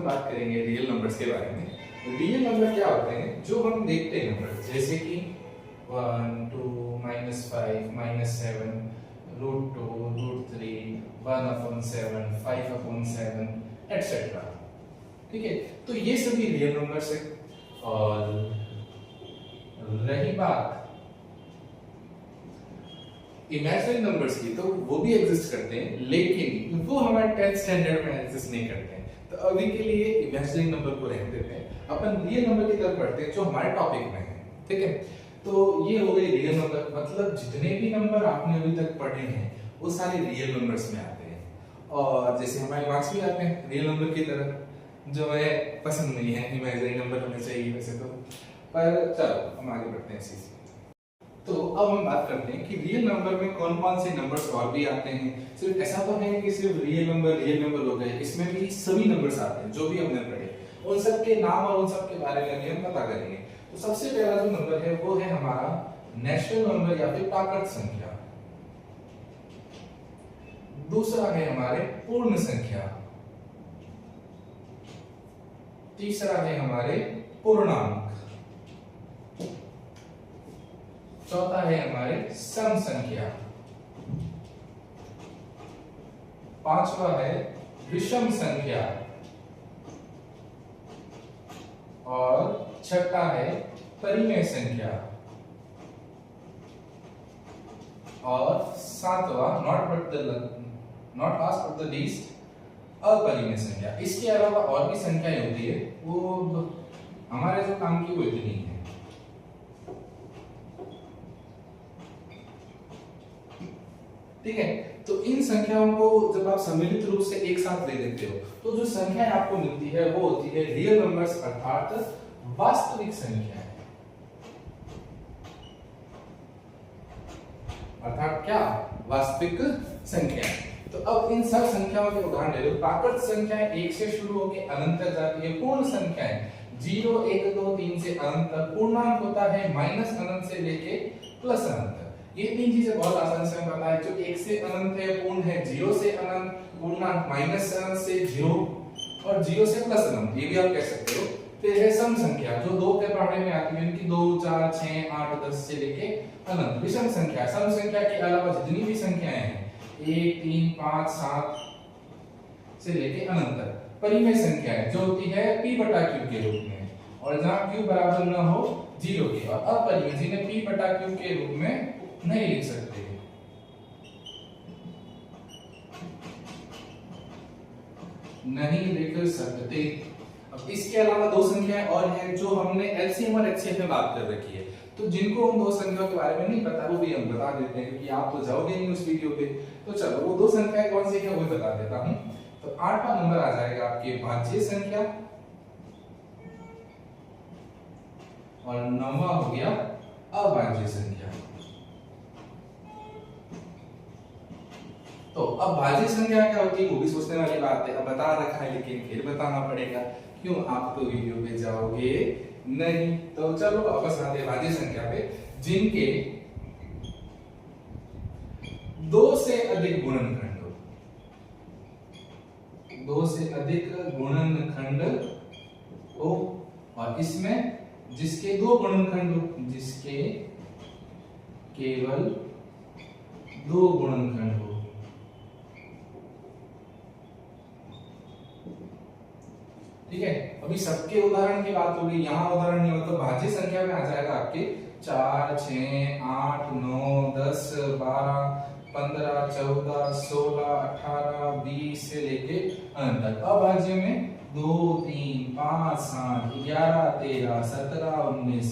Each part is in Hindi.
बात करेंगे रियल नंबर्स के बारे में। रियल नंबर क्या होते हैं? जो हम देखते हैं नंबर, जैसे कि 1 2 -5 -7 √2 √3 1/7 5/7 एटसेट्रा। ठीक है, तो ये सभी रियल नंबर्स है। और रही बात इमेजिनरी नंबर्स की, तो वो भी एग्जिस्ट करते हैं, लेकिन वो हमारे 10th स्टैंडर्ड में एग्जिस्ट नहीं करते हैं। तो अभी के लिए इमेजिनरी नंबर को रहने देते हैं, अपन रियल नंबर की तरफ बढ़ते हैं जो हमारे टॉपिक में है। ठीक है, तो ये हो गए रियल नंबर, मतलब जितने भी नंबर आपने अभी तक पढ़े हैं वो सारे रियल नंबर्स में आते हैं। और जैसे हमारे मार्क्स भी आते हैं रियल नंबर की तरफ, जो है पसंद नहीं है, इमेजिनरी नंबर होने चाहिए वैसे तो। पर चलो हम आगे बढ़ते हैं इसी से। तो अब हम बात करते हैं कि रियल नंबर में कौन कौन से नंबर्स और भी आते हैं। सिर्फ ऐसा तो है कि सिर्फ रियल नंबर हो गए, इसमें भी सभी नंबर्स आते हैं जो भी हमने पढ़े, उन सब के नाम और उन सब के बारे में भी हम पता करेंगे। तो सबसे पहला जो नंबर है वो है हमारा नेचुरल नंबर या फिर प्राकृत संख्या। दूसरा है हमारे पूर्ण संख्या। तीसरा है हमारे पूर्णांक। चौथा है हमारे सम संख्या। पांचवा है विषम संख्या। और छठा है परिमेय संख्या। और सातवां not last but the least अपरिमेय संख्या। इसके अलावा और भी संख्याएं होती है, वो हमारे जो काम की वो इतनी है। ठीक है, तो इन संख्याओं को जब आप सम्मिलित रूप से एक साथ ले लेते हो तो जो संख्याएं आपको मिलती है वो होती है रियल नंबर्स, अर्थात वास्तविक संख्याएं। अर्थात क्या? वास्तविक संख्याएं। तो अब इन सब संख्याओं के उदाहरण ले लो। प्राकृत संख्याएं 1 से शुरू होकर अनंत तक जाती है। पूर्ण संख्याएं 0 1 2 3 से अनंत तक। पूर्णांक होता है माइनस अनंत से लेके प्लस अनंत तक। ये तीन चीजें बहुत आसानी से हमें पता है। जो 1 से अनंत है पूर्ण है, 0 से अनंत पूर्णांक, माइनस अनंत से 0 और 0 से प्लस अनंत, ये भी आप कह सकते हो। फिर है सम संख्या जो 2 के पढ़ने में आती है, इनकी 2 4 6 8 10 से लेके अनंत। विषम संख्या सम संख्या के अलावा जितनी भी संख्याएं हैं 1 3 5 7 से लेके अनंत तक। परिमेय संख्याएं जो होती है p/q के रूप में, और जहां q बराबर न हो 0 के। और अपरिमेय जिन्हें p/q के रूप में नहीं लिख सकते। नहीं लिख सकते। अब इसके अलावा दो संख्याएं और हैं जो हमने एलसीएम और एचसीएफ में बात कर रखी है। तो जिनको उन दो संख्याओं के बारे में नहीं पता वो भी हम बता देते हैं, क्योंकि आप तो जाओगे नहीं उस वीडियो पे। तो चलो वो दो संख्याएं कौन सी है वो बता देता हूं। तो 8वां नंबर आ जाएगा आपके भाज्य संख्या, और 9वां हो गया अभाज्य संख्या। तो अब भाज्य संख्या क्या होती है वो भी सोचने वाली बात है। अब बता रखा है लेकिन फिर बताना पड़ेगा, क्यों? आप तो वीडियो पे जाओगे नहीं। तो चलो वापस आते हैं भाज्य संख्या पे, जिनके 2 से अधिक गुणनखंड हो। 2 से अधिक गुणनखंड हो, और इसमें जिसके 2 गुणनखंड हो, जिसके केवल 2 गुणनखंड हो। ठीक है, अभी सबके उदाहरण की बात होगी, यहाँ उदाहरण नहीं हो। तो भाज्य संख्या में आ जाएगा आपके 4 6 8 9 10 12 15 14 16 18 20 से लेके अनंत तक। अभाज्य में 2 3 5 7 11 13 17 19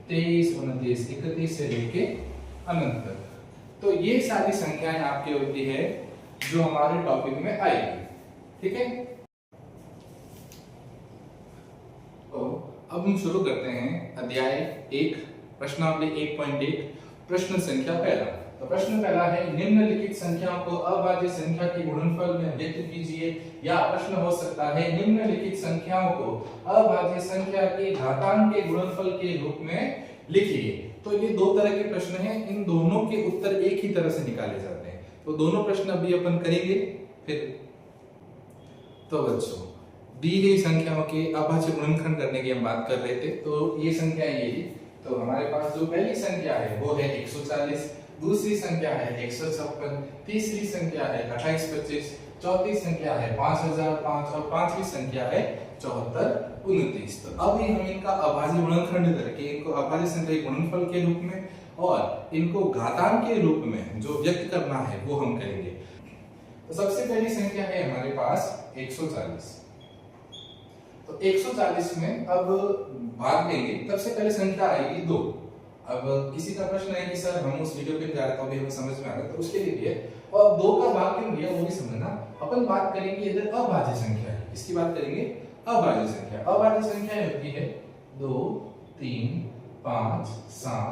23 29 31 से लेके अनंत तक। तो ये सारी संख्याएं आपकी होती है जो हमारे टॉपिक में आएगी। ठीक है, तो अब हम शुरू करते हैं अध्याय 1 प्रश्नावली 1.1 प्रश्न संख्या पहला। तो प्रश्न पहला है निम्नलिखित संख्याओं को अभाज्य संख्या के गुणनफल में व्यक्त कीजिए। या प्रश्न हो सकता है निम्नलिखित संख्याओं को अभाज्य संख्या के घातांक के गुणनफल के रूप में लिखिए। तो ये दो तरह के प्रश्न हैं, इन दोनों के उत्तर एक ही तरह से निकाले जाते हैं। तो दोनों प्रश्न अभी अपन करेंगे। फिर तो बच्चों दी गई संख्याओं के अभाज्य गुणनखंड करने की हम बात कर रहे थे। तो ये संख्या ये, तो हमारे पास जो पहली संख्या है वो है 140, दूसरी संख्या है 156, तीसरी संख्या है 2825, चौथी संख्या है 5005 और पांचवी संख्या है 7429। तो अभी हम इनका अभाज्य गुणनखंड करके इनको अभाज्य संख्या के गुणनफल के रूप में और इनको घातांक के रूप में जो व्यक्त करना है वो हम करेंगे। तो सबसे पहली संख्या है हमारे पास 140। तो 140 में अब भाग देंगे, सबसे पहले संख्या आएगी 2। अब किसी का प्रश्न है कि सर हम उस वीडियो पे जा रहे हैं, अभी हमें समझ में आ रहा है, तो उसके लिए और 2 का भाग क्यों दिया वो भी समझना। अपन बात करेंगे इधर अभाज्य संख्या है, इसकी बात करेंगे अभाज्य संख्या। अभाज्य संख्या होती है 2 3 5 7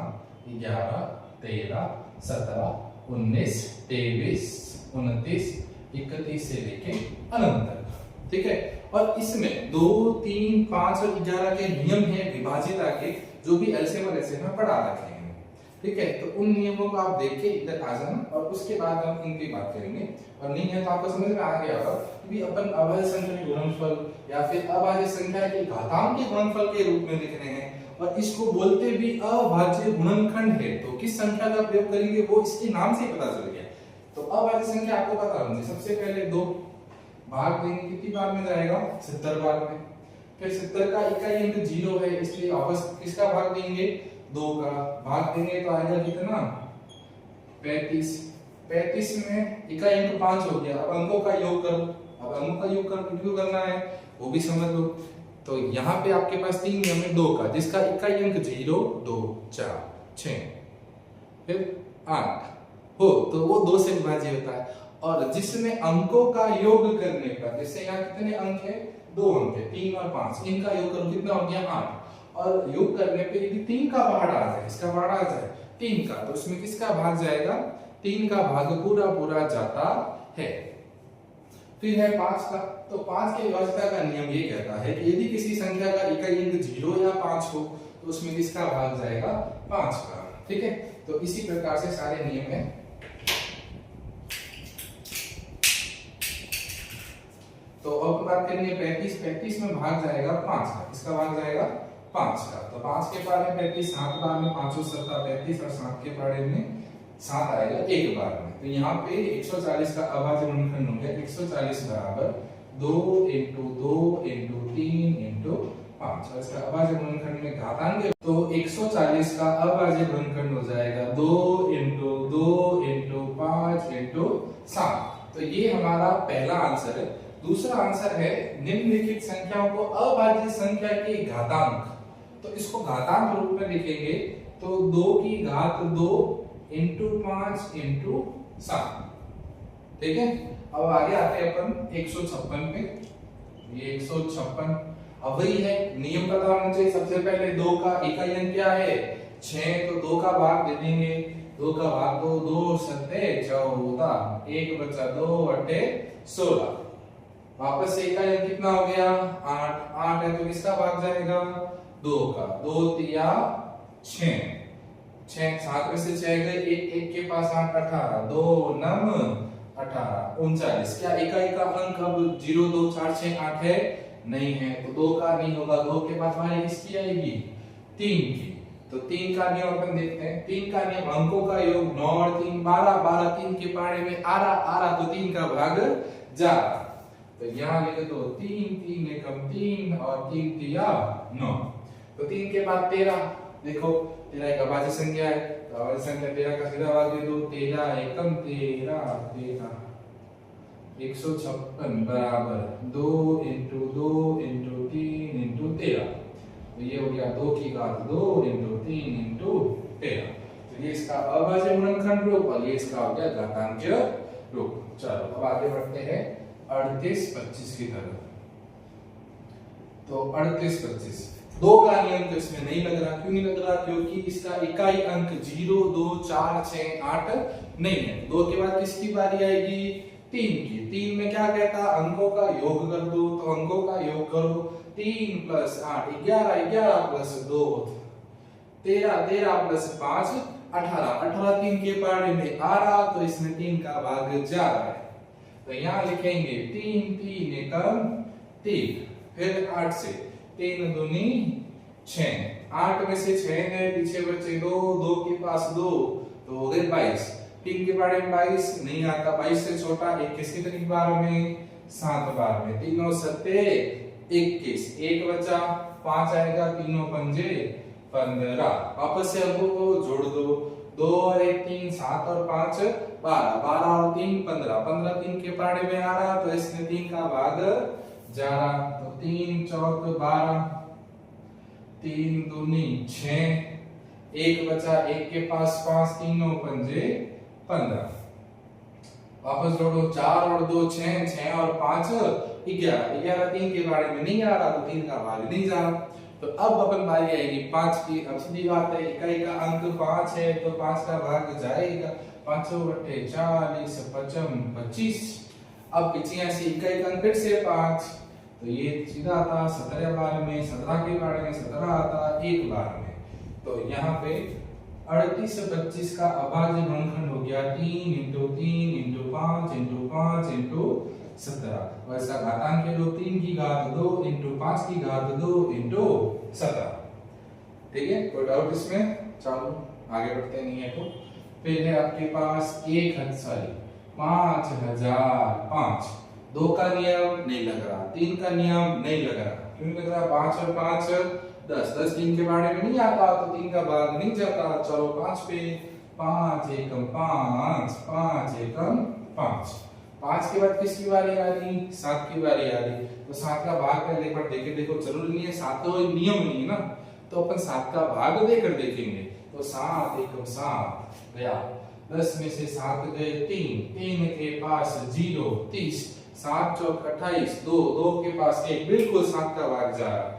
11 13 17 19 23 29 31 से लेके अनंत तक, ठीक है। और इसमें 2 3 5 और 11 के नियम है विभाजिता के, जो भी एलसीएम और एचसीएफ में पढ़ा रखे हैं, ठीक है। तो उन नियमों को आप देख के इधर आ जाना और उसके बाद हम इनकी बात करेंगे। और नहीं है तो आपको समझ में आ गया होगा कि अपन अभाज्य संख्या के गुणनफल या फिर अभाज्य संख्या के घातांक के गुणनफल के रूप में लिख रहे हैं और इसको बोलते भी अभाज्य गुणनखंड है। तो किस संख्या का प्रयोग करेंगे वो इसके नाम से पता चल गया। तो अभाज्य संख्या आपको पता होनी, सबसे पहले 2 भाग देंगे, कितनी बार में जाएगा 70 बार में। फिर 70 का इकाई अंक 0 है, इसलिए वापस किसका भाग देंगे 2 का भाग देंगे, तो आएगा कितना 35। 35 में इकाई अंक 5 हो गया। अब अंकों का योग करो, अब अंकों का योग क्यों करना है वो भी समझ लो। तो यहाँ पे आपके पास 3 नियम है 2 का, जिसका इकाई अंक 0 2 4 6 फिर 8 हो तो वो 2 से विभाज्य होता है। और जिसमें अंकों का योग करने पर, जैसे यहाँ कितने अंक है 2 अंक है 3 और 5, इनका योग करो कितना हो गया 8। और योग करने पे यदि 3 का भाग आ जाए, इसका भाग आ जाए 3 का, तो उसमें किसका भाग जाएगा 3 का भाग पूरा पूरा जाता है। फिर है 5 का, तो 5 के विभाज्यता का नियम ये कहता है कि यदि किसी संख्या का इकाई अंक 0 या 5 हो तो उसमें किसका भाग जाएगा 5 का, ठीक है। तो इसी प्रकार से सारे नियम है। तो अब बात करेंगे 35 में भाग जाएगा 5 का, किसका भाग जाएगा 5 का। तो 5 के पारे में 35, 7 बार में 5 और 7 35 और 7 के पारे में 7 आएगा 1 बार में। तो यहाँ पे 140 का अभाज्य गुणनखंड हो गया 140 बराबर 2 × 2 × 3 × 5। और इसका अभाज्य गुणनखंड में घातांक, तो 140 का अभाज्य गुणनखंड हो जाएगा 2 × 2 × 5 × 7। तो ये हमारा पहला आंसर है। दूसरा आंसर है निम्नलिखित संख्याओं को अभाज्य संख्या के घातांक, तो इसको घातांक रूप में लिखेंगे तो 2 की घात 2 × 5 × 7, ठीक है। अब आगे आते हैं अपन 156 पे। ये 156 अब वही है, नियम पता होना चाहिए। सबसे पहले 2 का इकाई अंक क्या है 6, तो 2 का भाग दे देंगे, 2 का भाग 2 2 7 14, 1 बचा 2 8 16। वापस से इकाई अंक कितना हो गया 8 है, तो किसका भाग जाएगा 2 का, 2 3 6 6 7 में से 6 गए, 1 के पास 8 18 2 9 18 39। क्या इकाई का अंक अब 0 2 4 6 8 है नहीं है, तो 2 का नहीं होगा। 2 के पास हमारी किसकी आएगी 3 की। तो 3 का नियम अपन देखते हैं। 3 का नियम अंकों का योग 9 और 3 12 12 3 के पारे में आ रहा तो 3 का भाग जा रहा। तो यहाँ लिखे तो 3 3 एकम 3 और 3 3 9। तो 3 के बाद 13, देखो 13 एक अभाज्य संख्या है, तो अभाज्य संख्या 13 का सीधा भाग दे दो, 13 एकम 13 13 156 बराबर 2 × 2 × 3 × 13। तो ये हो गया 2 की घात 2 × 3 × 13। तो ये इसका अभाज्य गुणनखंड रूप और ये इसका हो गया घातांकीय रूप। चलो अब आगे बढ़ते हैं 38 25 की तरफ। तो 38 25 2 का नियम तो इसमें नहीं लग रहा। क्यों नहीं लग रहा? क्योंकि इसका इकाई अंक 0 2 4 6 8 नहीं है। 2 के बाद किसकी बारी आएगी 3 की। 3 में क्या कहता अंकों का योग कर दो, तो अंकों का योग करो 3 + 8 11 11 + 2 13 13 + 5 18 18 3 के पारे में आ रहा, तो इसमें 3 का भाग जा रहा है। तो यहाँ लिखेंगे 3 3 एकम 3 फिर 8 से 3 दूनी 6, 8 में से 6 गए, पीछे बचे 2, 2 के पास 2 तो हो गए 22। 3 के बारे में 22 नहीं आता, 22 से छोटा 21 कितनी बार में 7 बार में, 3 और 7 21, 1 बचा 5 आएगा, 3 पंजे 15। वापस से अंकों को जोड़ दो, 2 और 1 3, 7 और 5 12, 12 और 3 15, 15 3 के पाड़े में आ रहा तो इसमें 3 का भाग जा रहा, तो 3 चौक 12, 3 दूनी 6, 1 बचा, 1 के पास 5, 3 पंजे 15। वापस जोड़ो, 4 और 2 6, 6 और 5 11, 11 3 के बारे में नहीं आ रहा तो 3 का भाग नहीं जा रहा। तो अब अपन बारी आएगी 5 की। अब सीधी बात है, इकाई का अंक 5 है तो 5 का भाग जाएगा, 5 बटे 40 55 25। अब पीछे से इकाई का अंक फिर से 5 तो ये सीधा आता 17 बार में, 17 के बारे में 17 आता 1 बार में। तो यहाँ पे 38 से 25 का अभाज्य गुणनखंड हो गया 3 × 3 × 5 × 5 × 17 और इसका घातांक है 3 की घात 2 × 5 की घात 2 × 17। ठीक है, कोई डाउट इसमें? चलो आगे बढ़ते नहीं है तो फिर है आपके पास 5005, 2 का नियम नहीं लग रहा, 3 का नियम नहीं लग रहा, क्यों लग रहा? 5 और 5 10, 10 3 के बारे में नहीं आता तो 3 का भाग नहीं जाता। चलो 5 पे 5 एकम 5, 5 एकम 5। 5 के बाद किसकी बारी आ रही? 7 की बारी आ रही, तो 7 का भाग पहले एक बार देखे, देखो जरूरी नहीं है 7 तो नियम नहीं है ना, तो अपन 7 का भाग देकर देखेंगे। तो 7 एकम 7 गया, 10 में से 7 गए 3, 3 के पास 0 30, 7 चौक 28, 2 2 के पास 1, बिल्कुल 7 का भाग जा रहा,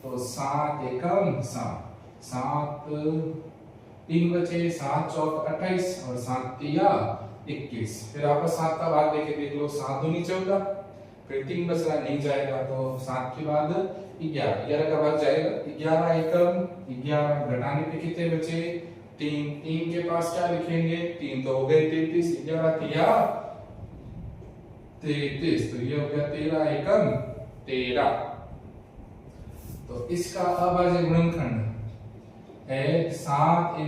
तो 7 एकम 7, 7 3 बचे, 7 चौक 28 और 7 तिया 21। फिर आपस 7 का भाग देके देख लो, 7 दूनी 14, फिर 3 बच रहा नहीं जाएगा तो 7 के बाद 11, 11 का भाग जाएगा, 11 एकम 11, घटाने पे कितने बचे? 3, 3 के पास क्या लिखेंगे? 3 तो हो गए 33, 11 तिया 33, तो ये हो गया 13 एकम 13। तो इसका अभाज्य गुणनखंड है 5 ×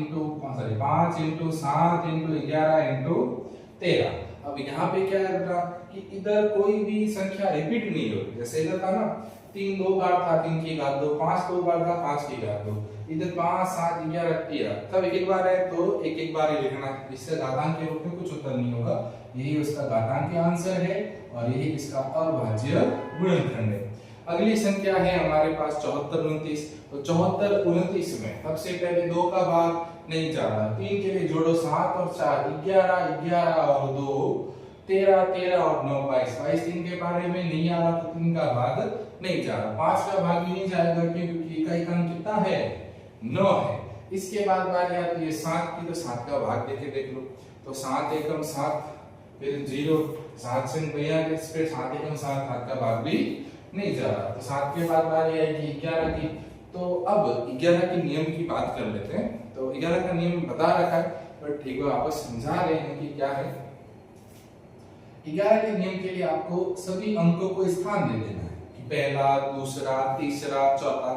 7 × 11 × 13। अब यहाँ पे क्या है बेटा कि इधर कोई भी संख्या रिपीट नहीं हो रही, जैसे इधर था ना 3 2 बार था 3 की घात 2, 5 2 बार था 5 की घात 2, इधर 5 7 11 13, सब एक बार है तो एक बार ही लिखना है, इससे घातांक के रूप में कुछ उत्तर नहीं होगा, यही उसका घातांक का आंसर है और यही इसका अभाज्य गुणनखंड है। अगली संख्या है हमारे पास 74 29। तो 74 29 में सबसे पहले 2 का भाग नहीं जा रहा, 3 के लिए जोड़ो 7 और 4 11 11 और 2 13 13 और 9 22, 22 3 के बारे में नहीं आ रहा तो 3 का भाग नहीं जा रहा, 5 का भाग भी नहीं जाएगा क्योंकि इकाई का अंक कितना है? 9 है। इसके बाद बात आती है 7 की, तो 7 का भाग देके देख लो, तो 7 एकम 7, फिर 0 7 से भैया फिर 7 एकम 7, 7 का भाग भी नहीं जा रहा, तो 7 के बाद बारी आएगी 11 की। तो अब 11 के नियम की बात कर लेते हैं। तो 11 का नियम बता रखा है बट ठीक है वापस समझा रहे हैं कि क्या है। 11 के नियम के लिए आपको सभी अंकों को स्थान दे देना है कि पहला दूसरा तीसरा चौथा,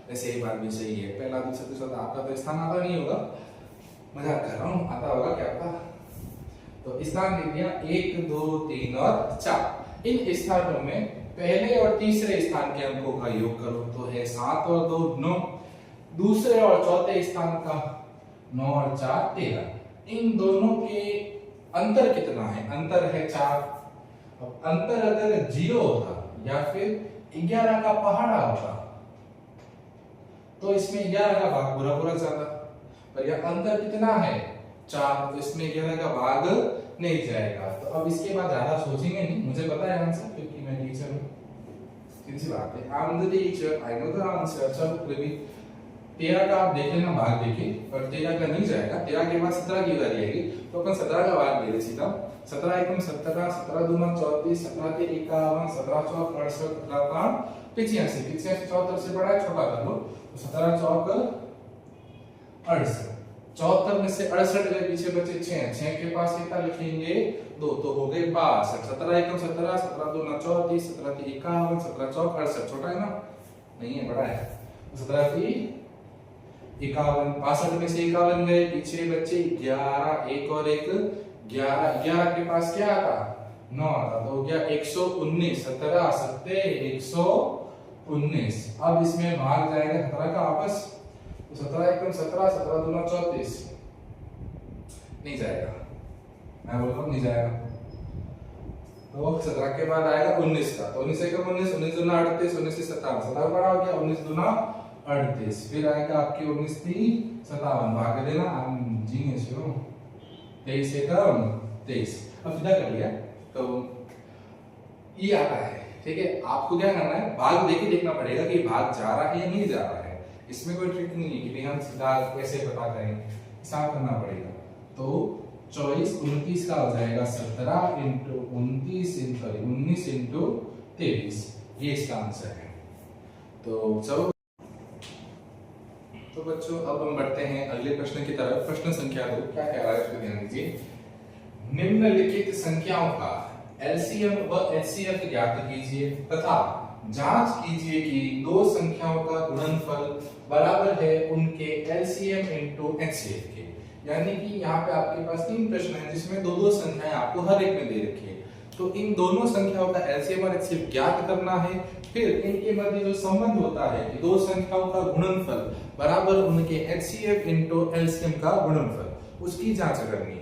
वैसे ये बात भी सही है, पहला दूसरा तीसरा आपका तो स्थान आता नहीं होगा, मजाक कर रहा हूँ, आता होगा क्या पता। तो स्थान दे दिया 1 2 3 और 4। इन स्थानों में पहले और तीसरे स्थान के अंकों का योग करो तो है 7 और 2 9, दूसरे और चौथे स्थान का 9 और 4 13। इन दोनों के अंतर कितना है? अंतर है 4। अब अंतर अगर 0 होता या फिर 11 का पहाड़ा होता तो इसमें 11 का भाग पूरा पूरा जाता, पर यह अंतर कितना है 4, तो इसमें 11 का भाग नहीं जाएगा। तो अब इसके बाद ज्यादा सोचेंगे नहीं, मुझे पता है आंसर क्योंकि मैं टीचर हूं, सीधी बात है, I am the teacher, I know the answer. चलो फिर भी 13 का आप देख लेना भाग देखिए, पर 13 का नहीं जाएगा, 13 के बाद 17 की बारी आएगी तो अपन 17 का भाग ले ले सीधा, 17 एकम 17, 17 दूना 34, 17 के 51, 17 चौक 68, 17 5 85, 74 से बड़ा छोटा कर लो तो 17 चौक 68, 74 में से 68 गए, पीछे बचे 6, 6 के पास कितना लिखेंगे 2, तो हो गए 62, 17 एकम 17, 17 दूना 34, 17 3 51, 17 चौक 68, छोटा है ना, नहीं है बड़ा है, 17 3 51, 62 में से 51 गए, पीछे बचे 11, एक और एक 11, 11 के पास क्या आता 9 आता, तो हो गया 119, 17 7 119। अब इसमें भाग जाएगा 17 का आपस, तो 17 एकम 17, 17 दूना 34, नहीं जाएगा, मैं बोल रहा हूँ नहीं जाएगा, तो 17 के बाद आएगा 19 का, तो 19 एकम 19, 19 दूना 38, 19 से 57, 17 बड़ा हो गया, 19 दूना 38, फिर आएगा आपकी 19 3 57, भाग देना, हम जीनियस हो, 23 एकम 23, अब सीधा कर लिया, तो ये आता है, ठीक है। आपको क्या करना है, भाग देके देखना पड़ेगा कि भाग जा रहा है या नहीं जा रहा है, इसमें कोई ट्रिक नहीं है कि हम सीधा कैसे पता करें, हिसाब करना पड़ेगा। तो 24 29 का हो जाएगा 17 इंटू 19 इंटू 23, ये इसका आंसर है। तो चलो, तो बच्चों अब हम बढ़ते हैं अगले प्रश्न की तरफ। प्रश्न संख्या 2 क्या कह रहा है, इसको ध्यान दीजिए। निम्नलिखित संख्याओं का एलसीएम व एचसीएफ ज्ञात कीजिए तथा जांच कीजिए कि दो संख्याओं का गुणनफल बराबर है उनके एलसीएम इनटू एचसीएफ के। यानी कि यहाँ पे आपके पास 3 प्रश्न हैं जिसमें दो संख्याएं आपको हर एक में दे रखी है, तो इन दोनों संख्याओं का एलसीएम और एचसीएफ ज्ञात करना है। फिर इनके मध्य जो संबंध होता है कि दो संख्याओं का गुणनफल बराबर उनके एचसीएफ इनटू एलसीएम का गुणनफल, उसकी जांच करनी है।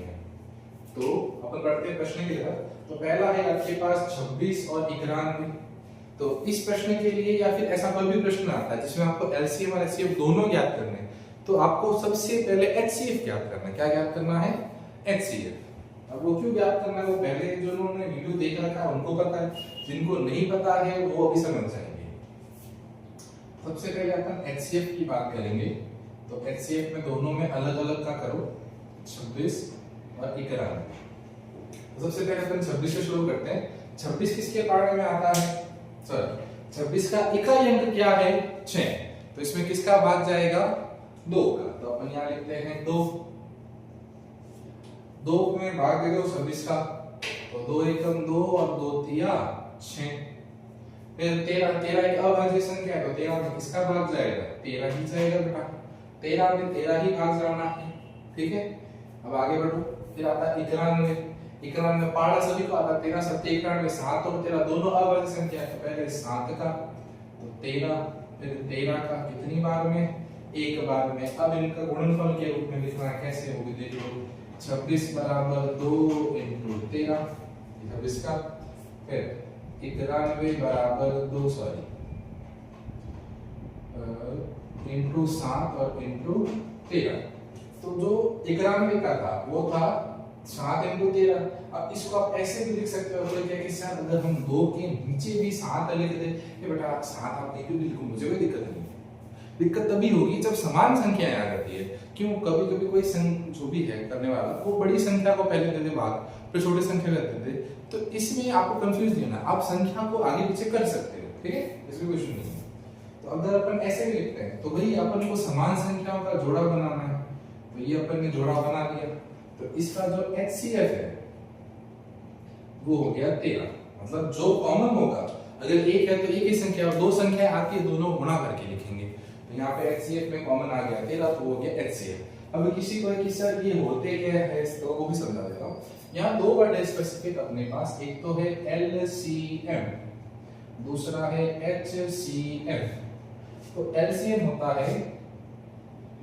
तो अपन बढ़ते हैं प्रश्न की तरफ। तो पहला है आपके पास 26 और 91। तो इस प्रश्न के लिए या फिर ऐसा कोई भी प्रश्न आता है जिसमें आपको एलसीएम और एचसीएफ दोनों ज्ञात करने हैं, तो आपको सबसे पहले एचसीएफ ज्ञात करना है। क्या ज्ञात करना है? एचसीएफ। अब वो क्यों ज्ञात करना है, वो पहले जो उन्होंने वीडियो देख रखा है उनको पता है, जिनको नहीं पता है वो अभी समझ जाएंगे। सबसे पहले अपन एचसीएफ की बात करेंगे। तो एचसीएफ में दोनों में अलग अलग का करो, 26 और 91। सबसे पहले अपन 26 से शुरू करते हैं। 26 किसके पार्ट में आता है? सर 26 का इकाई अंक क्या है? 6। तो इसमें किसका भाग जाएगा? 2 का। तो अपन यहाँ लिखते हैं 2। 2 में भाग दे दो 26 का, तो 2 एकम 2 और 2 तिया 6। फिर 13 एक अभाज्य संख्या है, तो 13 में किसका भाग जाएगा? 13 ही जाएगा बेटा। 13 में 13 ही भाग जाना है, ठीक है। अब आगे बढ़ो। फिर आता है 91। 91 में पाड़ा सभी को आता है 13 7 91 में 7 और 13 दोनों अभाज्य संख्या है, तो पहले 7 का, तो 13, फिर 13 का कितनी बार में? एक बार में। अब इनका गुणनफल के रूप में लिखना है, कैसे वो भी देख लो। 26 बराबर 2 इंटू 13, 26 का, फिर 91 बराबर 2 इंटू 7 और इंटू 13। तो जो 91 का था वो था 7 इंटू 13। अब इसको आप ऐसे भी लिख सकते हो, बोले क्या कि सर अगर हम 2 के नीचे भी 7 लिख दे, ये बेटा 7 आप नीचे भी लिखो, मुझे कोई दिक्कत नहीं है। दिक्कत तभी होगी जब समान संख्याएं आ जाती है। क्यों? कभी कभी कोई जो भी है करने वाला वो बड़ी संख्या को पहले दे दे भाग, फिर छोटी संख्या कर दे, तो इसमें आपको कंफ्यूज नहीं होना, आप संख्या को आगे पीछे कर सकते हो, ठीक है, इसमें कुछ नहीं है। तो अगर अपन ऐसे भी लिखते हैं तो भाई अपन को समान संख्याओं का जोड़ा बनाना है, तो ये अपन ने जोड़ा बना लिया। तो इसका जो एचसीएफ है वो हो गया 13, मतलब जो कॉमन होगा, अगर एक है तो एक ही संख्या, और 2 संख्याएं आती है दोनों गुणा करके लिखेंगे। तो यहाँ पे एचसीएफ में कॉमन आ गया 13, तो हो गया एचसीएफ। अब किसी को कि सर ये होते क्या है, तो वो भी समझा देता हूँ। यहाँ 2 वर्ड है स्पेसिफिक अपने पास, एक तो है एलसीएम, दूसरा है एचसीएफ। तो एलसीएम होता है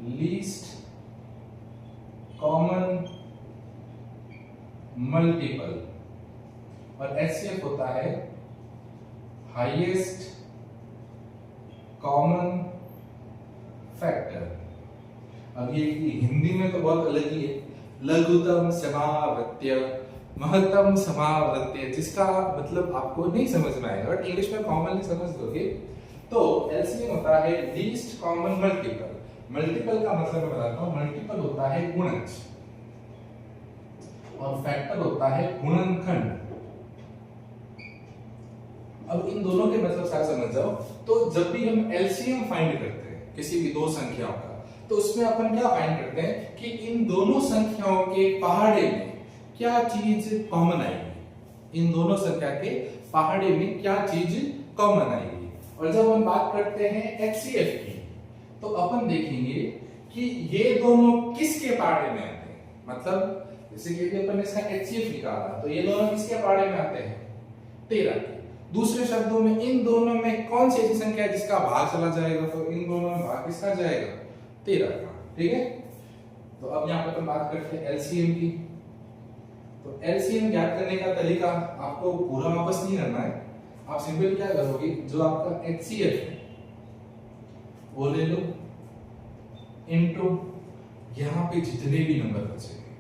लीस्ट कॉमन मल्टीपल और एचसीएफ होता है हाईएस्ट कॉमन फैक्टर। अब ये हिंदी में तो बहुत अलग ही है, लघुतम समावृत्य, महत्तम समावृत्य, जिसका मतलब आपको नहीं समझ में आएगा, बट इंग्लिश में कॉमनली समझ दोगे। तो एलसीएम होता है लीस्ट कॉमन मल्टीपल। मल्टीपल का मतलब मैं बताता हूं, मल्टीपल होता है गुणज और फैक्टर होता है गुणनखंड। अब इन दोनों के मतलब साथ समझ जाओ। तो जब भी हम एलसीएम फाइंड करते हैं किसी भी 2 संख्याओं का, तो उसमें अपन क्या फाइंड करते हैं कि इन दोनों संख्याओं के पहाड़े में क्या चीज कॉमन आएगी, इन दोनों संख्या के पहाड़े में क्या चीज कॉमन आएगी। और जब हम बात करते हैं एचसीएफ की तो अपन देखेंगे कि ये दोनों किसके पहाड़े में आते हैं, मतलब जैसे कि अपन इसका एचसीएफ निकाला तो ये दोनों किसके पहाड़े में आते हैं, 13 के। दूसरे शब्दों में इन दोनों में कौन सी ऐसी संख्या है जिसका भाग चला जाएगा, तो इन दोनों में भाग किसका जाएगा, 13 का। ठीक है, तो अब यहाँ पे अपन बात करते हैं एलसीएम की। तो एलसीएम ज्ञात करने का तरीका आपको पूरा वापस नहीं करना है, आप सिंपल क्या करोगे, जो आपका एचसीएफ है वो ले लो इनटू यहाँ पे जितने भी नंबर बचेंगे,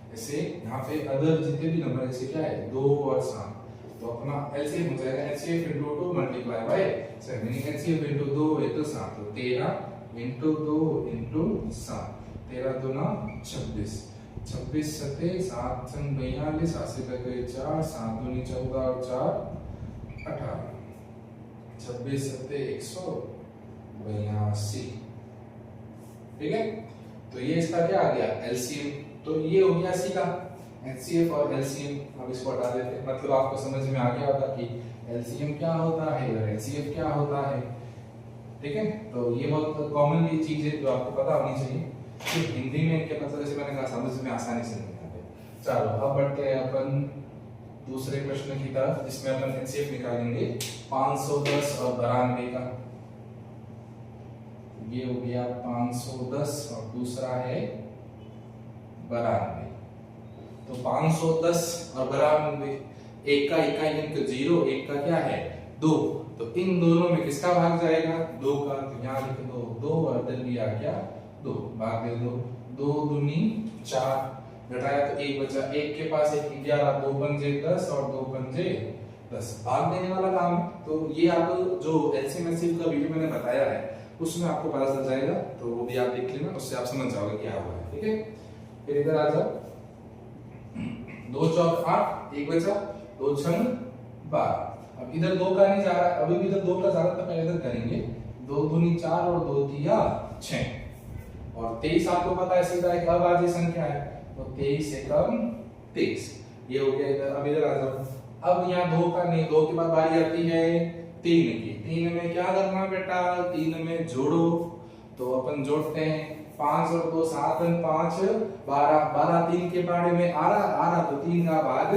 जैसे यहाँ पे अदर जितने भी नंबर जैसे क्या है 2 और 7, तो अपना एलसीएम हो जाएगा HCF into 2 multiply by 7, meaning HCF into 2 है तो 7, तो 13 इनटू 2 इनटू 7, 13 दूना 26, 26 सते 7 संग 42, 7 से कटे 4, 7 दूनी 14 और 4 18, 26 सते 182। ठीक है, तो ये इसका क्या आ गया एलसीएम। तो ये हो गया सी का एचसीएफ और एलसीएम। अब इसको हटा देते हैं, मतलब आपको समझ में आ गया होगा कि एलसीएम क्या होता है और एचसीएफ क्या होता है। ठीक है, तो ये बहुत कॉमनली चीज है जो आपको पता होनी चाहिए कि हिंदी में इनके मतलब जैसे मैंने कहा समझ में आसानी से नहीं आते। चलो अब बढ़ते हैं अपन दूसरे प्रश्न की तरफ, जिसमें अपन एचसीएफ निकालेंगे 510 और 92 का। ये हो गया 510 और दूसरा है 92। तो 510 और 92, एक का इकाई अंक 0, एक का क्या है 2, तो इन दोनों में किसका भाग जाएगा 2 का, तो यहाँ लिख दो 2 और इधर भी आ गया 2, भाग दे दो 2 दूनी 4, घटाया तो 1 बचा, 1 के पास 1 11, 2 पंजे 10 और 2 पंजे 10, भाग देने वाला काम है। तो ये आप जो एलसीएम एचसीएफ का वीडियो मैंने बताया है उसमें आपको पता चल जाएगा, तो वो भी आप देख लेना, उससे आप समझ जाओगे क्या हुआ है। ठीक है, फिर इधर आ जाओ, 2 चौक 8, 1 बचा, 2 छंग 12। अब इधर 2 का नहीं जा रहा, अभी भी इधर 2 का जा रहा था, पहले इधर करेंगे 2 दूनी 4 और 2 तिया 6, और 23 आपको पता है सीधा एक अभाज्य संख्या है, तो 23 एकम 23, ये हो गया इधर। अब इधर आ जाओ, अब यहाँ 2 का नहीं, 2 के बाद बारी आती है 3 की। 3 में क्या करना बेटा, 3 में जोड़ो, तो अपन जोड़ते हैं 5 और 2 7 और 5 12, 12 3 के बारे में आ रहा तो 3 का भाग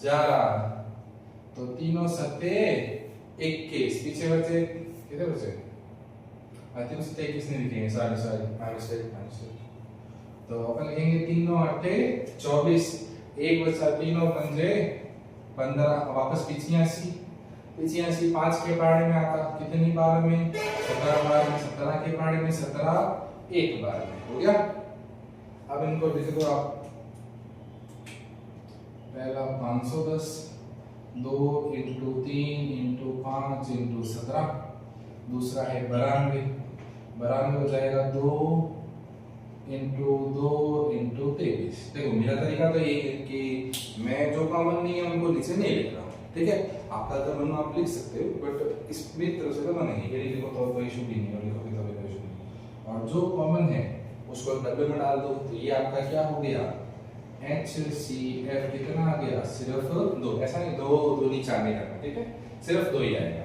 जा रहा, तो तीनों सत्ते 21, पीछे बचे कितने बचे, तीनों सत्ते 21 नहीं लिखेंगे, सॉरी, तो अपन लिखेंगे तीनों अट्ठे 24, 1 बचा, तीनों पंजे 15, वापस पिछयासी 5 के पहाड़े में आता, कितनी बार में 17 बार में, 17 के पहाड़े में 17 एक बार में, हो गया। अब इनको लिख दो आप, पहला 510, 2 इंटू 3 इंटू 5 इंटू 17, दूसरा है 92 हो जाएगा 2 इंटू 2 इंटू 23। देखो मेरा तरीका तो ये है कि मैं जो कॉमन नहीं है उनको नीचे नहीं लिख रहा हूँ, ठीक है, आपका अगर मन आप लिख सकते हो, बट इस मेरी तरफ से तो मन नहीं, ये लिखो तो कोई इशू भी नहीं, और लिखोगे तो कोई इशू नहीं, और जो कॉमन है उसको डब्बे में डाल दो, तो ये आपका क्या हो गया HCF कितना आ गया, सिर्फ 2, ऐसा नहीं 2 दूनी 4 नहीं करना, ठीक है, सिर्फ 2 ही आएगा।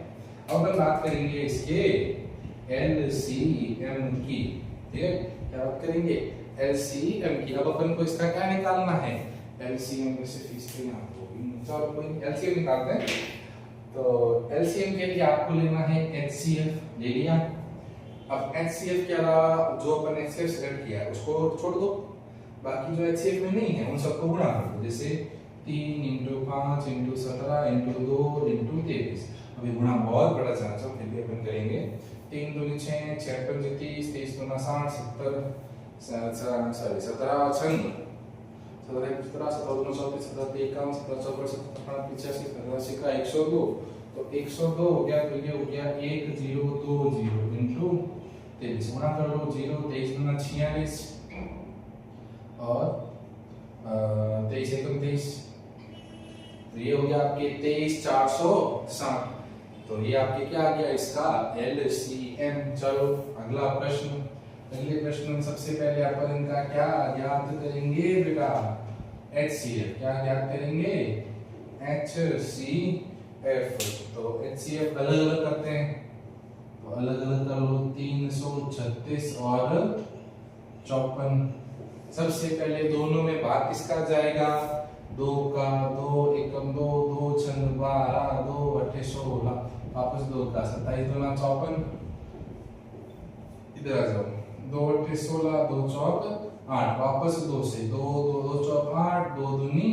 अब हम बात करेंगे इसके LCM की, ठीक है, क्या बात करेंगे LCM की। अब अपन को इसका क्या निकालना है, LCM में से फीस पे यहाँ चलो कोई LCM निकालते हैं। तो LCM के लिए आपको लेना है HCF, ले लिया। अब HCF के अलावा जो अपन HCF सेलेक्ट किया है उसको छोड़ दो, बाकी जो HCF में नहीं है उन सबको गुणा कर दो, जैसे 3 इंटू 5 इंटू 17 इंटू 2 इंटू 23। अभी गुणा बहुत बड़ा चांस है, फिर भी अपन करेंगे 3 दूनी 6, 6 पंजे 30, 30 दूना 60, 17 छंग 17 17 17 34 17 51 17 54 17 85 87 का 102, तो 102 हो गया, तो ये हो गया 1020 इंटू 23, गुणा कर लो 0 23 दूना 46 और 23 एकम 23, तो ये हो गया आपके 23460। तो ये आपके क्या आ गया इसका LCM। चलो अगला प्रश्न, अगले प्रश्न में सबसे पहले अपन इनका क्या ज्ञात करेंगे बेटा, HCF क्या ज्ञात करेंगे, HCF। तो HCF अलग अलग करते हैं, तो अलग अलग कर लो, 336 और 54। सबसे पहले दोनों में भाग किसका जाएगा, 2 का, 2 एकम 2, 2 छंद 12, 2 अठे 16, वापस 2 का 27 दूना 54, इधर आ जाओ, 2 अठे 16, 2 चौक 8, वापस 2 से 2 2 2 चौक 8, 2 दूनी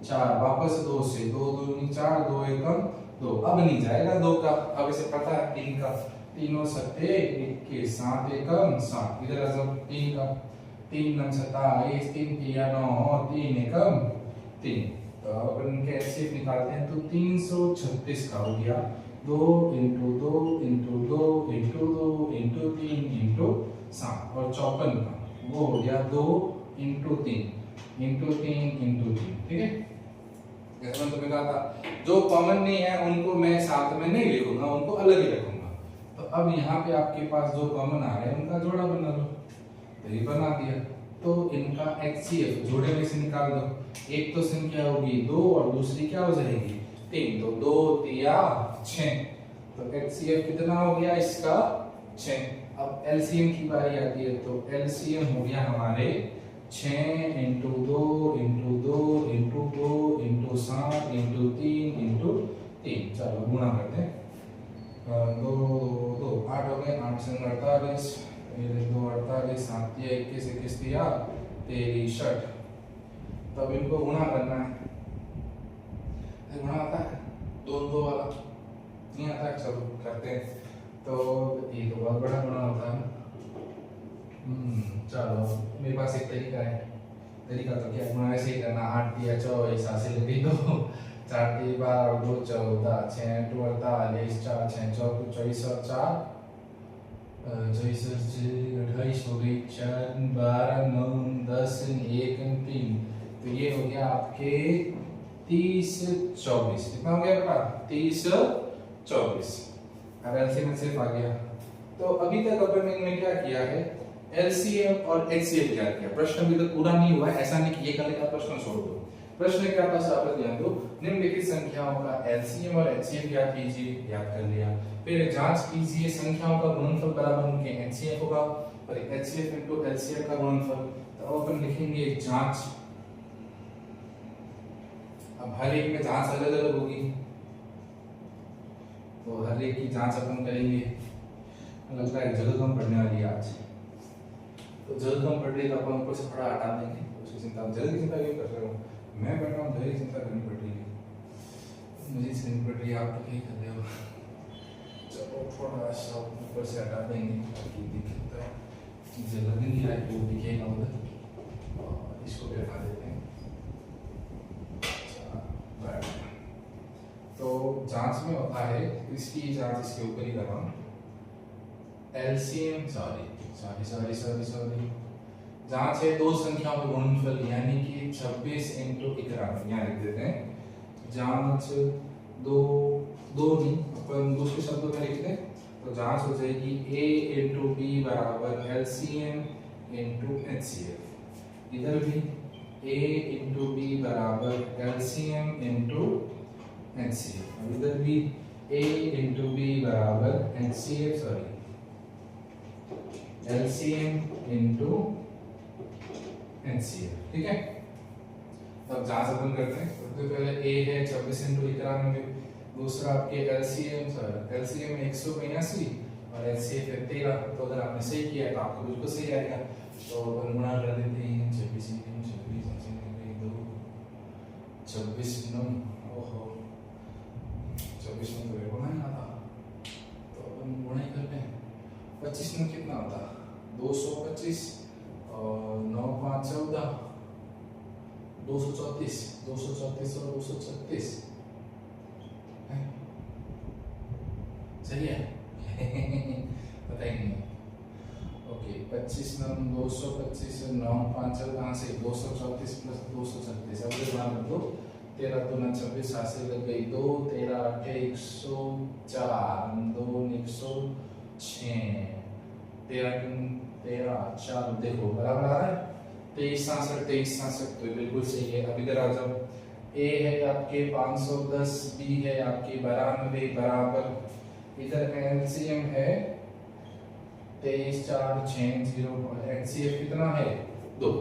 4, वापस 2 से 2 दूनी 4, 2 एकम 2। अब नहीं जाएगा 2 का, अब इसे पता है 3 का, 3 सत्ते 21, 7 एकम 7, इधर आ जाओ 3 का, 3 नम 27, 3 तिया 9, 3 एकम 3। तो अब इनके एचसीएफ निकालते हैं, तो 336 का हो गया 2 into 2 into 2 into 2 into 3 into 7, और 54 का वो हो गया 2 इंटू 3 इंटू 3 इंटू 3। ठीक है, जैसे मैंने तुम्हें कहा था जो कॉमन नहीं है उनको मैं साथ में नहीं लिखूंगा, उनको अलग ही रखूंगा। तो अब यहाँ पे आपके पास जो कॉमन आ रहे हैं उनका जोड़ा बना लो, तो ये बना दिया। तो इनका HCF जोड़े में से निकाल दो, एक तो संख्या होगी 2 और दूसरी क्या हो जाएगी 3, तो 2 तिया 6, तो HCF कितना हो गया इसका 6। अब LCM की बारी आती है, तो LCM हो गया हमारे 6 into 2 into 2 into 2 into 7 into 3 into 3। चलो गुणा करते हैं, 2 2 8 हो गए, 8 से 48, 2 48, 7 21, 21 तिया 63। तब इनको गुणा करना है, गुणा आता है 2 2 वाला नहीं आता, चलो करते हैं। तो ये तो बहुत बड़ा गुणा होता है। चलो मेरे पास एक तरीका है, तरीका तो क्या, गुणा ऐसे ही करना, 8 तिया 24, ऐसे लगे तो 4 तिया 12 और 2 14, 6 2 48, 4 6 24 और 4 24 28 हो गई, 4 12 9 10 1 3, तो ये हो गया आपके 30 24। कितना हो गया बेटा 30 24। अब एलसीएम सिर्फ आ गया। तो अभी तक अपन ने क्या किया है, एलसीएम और एचसीएफ क्या किया। प्रश्न अभी तक पूरा नहीं हुआ है, ऐसा नहीं कि ये करने का प्रश्न छोड़ दो। प्रश्न क्या था आप ध्यान दो, निम्नलिखित संख्याओं का एलसीएम और एचसीएफ ज्ञात कीजिए, याद कर लिया। फिर जांच कीजिए संख्याओं का गुणनफल बराबर उनके एचसीएफ होगा और एचसीएफ इनटू एलसीएफ का गुणनफल। तो अपन लिखेंगे जांच, अब हर एक में जांच अलग अलग होगी, तो हर एक की जांच अपन करेंगे। लगता है जगह कम पड़ने वाली है आज, तो जगह कम पड़ रही है तो अपन ऊपर से थोड़ा हटा देंगे, उसकी चिंता जगह की चिंता क्यों कर रहे हो, मैं बैठा हूँ, जगह की चिंता करनी पड़ रही है, मुझे करनी पड़ रही है, आप तो क्या कर रहे हो। चलो थोड़ा सा ऊपर से हटा देंगे ताकि दिखता है, जगह नहीं है वो दिखेगा उधर, और इसको भी हटा देते हैं। तो जांच में होता है, इसकी जांच इसके ऊपर ही कर रहा हूँ, एलसीएम सॉरी जांच है दो संख्याओं का गुणनफल, यानी कि 26 इंटू 91, यहाँ लिख देते हैं। जांच दो नहीं, अपन दूसरे शब्दों में लिखते हैं, तो जांच हो जाएगी A इंटू बी बराबर एलसीएम इंटू एचसीएफ। इधर भी A इंटू बी बराबर एलसीएम इंटू एचसीएफ, इधर भी A इंटू बी बराबर HCF sorry LCM into HCF. ठीक है, अब जांच अपन करते हैं। सबसे पहले A है 26 इंटू 91, दूसरा आपके एलसीएम है 182 और एचसीएफ है 13। तो अगर आपने सही किया तो आपको बिल्कुल सही आएगा, तो अपन गुणा कर देते हैं 26 ओहो 26 में तो गुणा ही आता, तो अपन गुणा ही करते हैं। 25 में कितना होता, 225 और 9 5 14, 234 और 236 सही है पता ही नहीं। ओके 25 में 225 और 9 5 कहाँ से 234 प्लस 236, अब ये मान लो 13 2 26 7 से लग गई 2 13 8 104 2 106 13 13 4 देखो बराबर आ रहा है 23 67 23 67 तो बिल्कुल सही है। अब इधर आ जाओ, ए है आपके 510, बी है आपके 92 बराबर, इधर एलसीएम है 23 4 6 0 और एचसीएफ कितना है 2,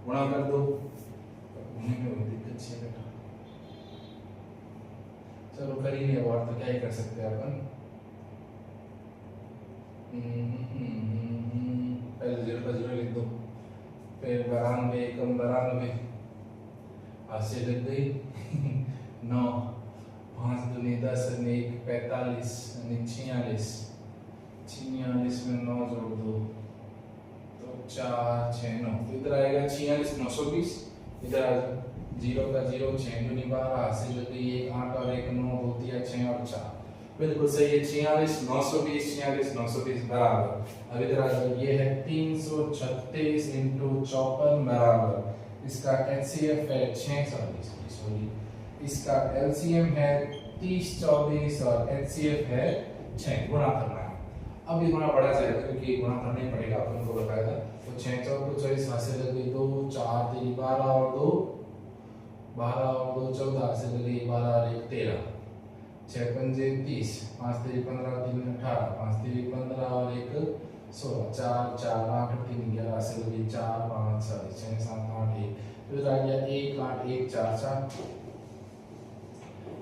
गुणा कर दो। दिक्कत है बेटा, चलो कर ही नहीं और तो क्या ही कर सकते हैं अपन। पहले 0 का 0 लिख दो, फिर 92 एकम 92 80 लग गई 9 5 दूनी 10 और 1 45 यानी 46 46 में 9 जोड़ दो तो 4 6 9, इधर आएगा 46 920, इधर आ जाओ 0 का 0 6 दूनी 12 80 लग गई 1 8 और 1 9 होती है 6 और 4 बिल्कुल सही है 46 920 46 920 बराबर। अब इधर आ जाओ, ये है 336 इंटू 54 बराबर, इसका एचसीएफ है 640 सॉरी, इसका एलसीएम है 30 24 और एचसीएफ है 6, गुणा करना है। अब ये गुणा बढ़ा जाएगा क्योंकि गुणा करना ही पड़ेगा, अपन को बताया था। तो 6 4 24 हाथ से लग गई 2 4 3 12 और 2 12 और 2 14 से लग गई 12 और 1 13 6 पंजे 30 5 3 15 3 18 5 3 15 और 1 16 4 4 8 3 11 से लगी 4 5 6 7 8 1, फिर आ गया 1 8 1 4 4,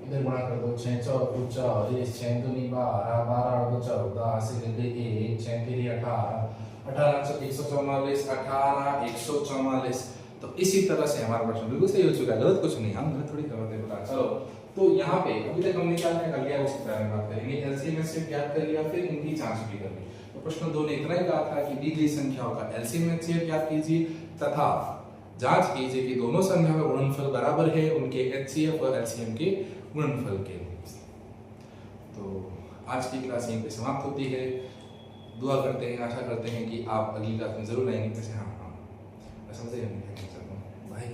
इधर गुणा कर दो 6 4 40 6 दूनी 12 12 और 2 14 से लगी 1 6 3 18 18 144 18 144। तो इसी तरह से हमारा प्रश्न बिल्कुल सही हो चुका है, गलत कुछ नहीं, हम गलत थोड़ी कर रहे हैं। चलो तो यहाँ पे अभी तक हमने क्या कर लिया उसके बारे में बात करेंगे, एलसीएम एचसीएफ ज्ञात कर लिया, फिर इनकी जांच भी कर ली। तो प्रश्न 2 ने इतना ही कहा था कि दी गई संख्याओं का एलसीएम एचसीएफ ज्ञात कीजिए तथा जांच कीजिए कि दोनों संख्या का गुणनफल बराबर है उनके एचसीएफ और एलसीएम के गुणनफल के। तो आज की क्लास यहीं पे समाप्त होती है। दुआ करते हैं, आशा करते हैं कि आप अगली क्लास में जरूर आएंगे। हाँ हाँ समझे, बाय।